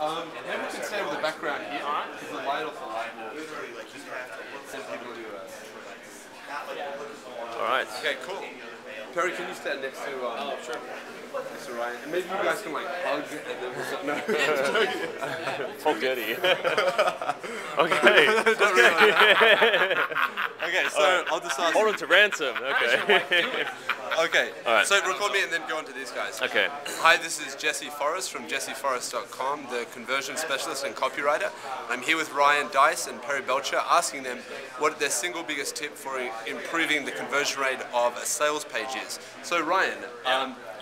Maybe we can stay with the background here, because the light off the light will send people to Alright. Okay, cool. Perry, can you stand next to Sure. next to Ryan? And maybe you guys can like hug and then we'll no. Full goodie. Okay. Okay, so I'll just ask. Hold him to ransom. Okay. Okay, Alright. so record me and then go on to these guys. Okay. Hi, this is Jesse Forrest from jesseforrest.com, the conversion specialist and copywriter. I'm here with Ryan Dice and Perry Belcher, asking them what their single biggest tip for improving the conversion rate of a sales page is. So Ryan,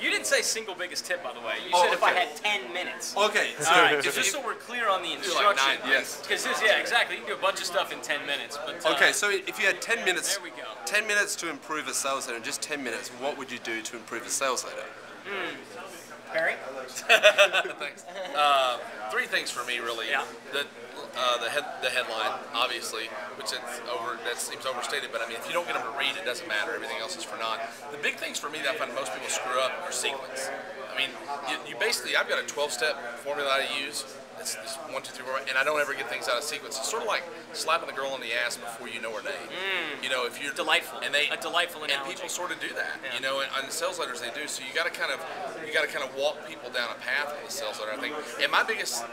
you didn't say single biggest tip, by the way. You said if I had 10 minutes. Okay, so all right, just so we're clear on the instruction. Like 9, yes. Because yeah, exactly. You can do a bunch of stuff in 10 minutes. But okay, so if you had 10 minutes, there we go. 10 minutes to improve a sales letter, just 10 minutes, what would you do to improve a sales letter? Perry? Thanks. Three things for me, really. Yeah. The headline, obviously, which that seems overstated, but I mean, if you don't get them to read, it doesn't matter. Everything else is for naught. The big things for me that I find most people screw up are sequence. I mean, you basically, I've got a 12-step formula that I use. It's 1, 2, 3, 4, and I don't ever get things out of sequence. It's sort of like slapping the girl on the ass before you know her name. You know, if you're delightful, a delightful analogy. And people sort of do that. Yeah. You know, and on the sales letters they do. So you got to kind of walk people down a path with the sales letter, I think. And my biggest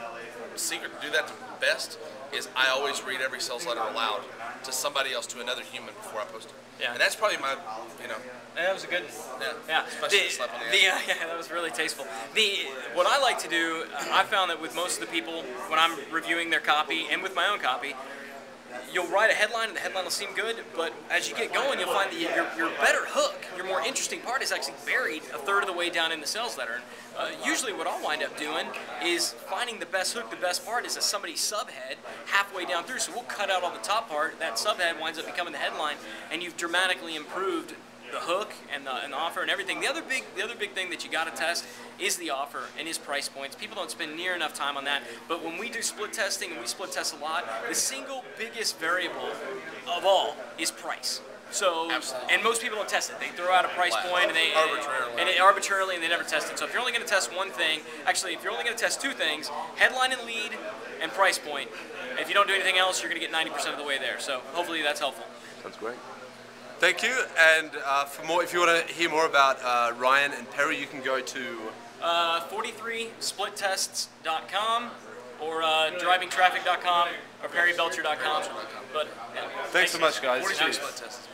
secret to do that the best is I always read every sales letter aloud to somebody else, to another human, before I post it. Yeah. And that's probably my, That was a good one. Yeah. Especially slap on the ass. Yeah, that was really tasteful. What I like to do, I found that with most of the people, when I'm reviewing their copy, and with my own copy, you'll write a headline and the headline will seem good, but as you get going, you'll find that your better hook, your more interesting part is actually buried a third of the way down in the sales letter. And usually what I'll wind up doing is finding the best hook, the best part is somebody's subhead halfway down through. So we'll cut out all the top part, that subhead winds up becoming the headline, and you've dramatically improved the hook and the offer and everything. The other big thing that you got to test is the offer and his price points. People don't spend near enough time on that, but when we do split testing, and we split test a lot, the single biggest variable of all is price. So, absolutely. and most people don't test it. They throw out a price point and arbitrarily, and they never test it. So if you're only going to test one thing, actually, if you're only going to test two things, headline and lead, and price point. If you don't do anything else, you're going to get 90% of the way there. So hopefully that's helpful. Sounds great. Thank you, and for more, if you want to hear more about Ryan and Perry, you can go to 43splittests.com or drivingtraffic.com or perrybelcher.com. But yeah. Thanks so much, guys. 43 split tests.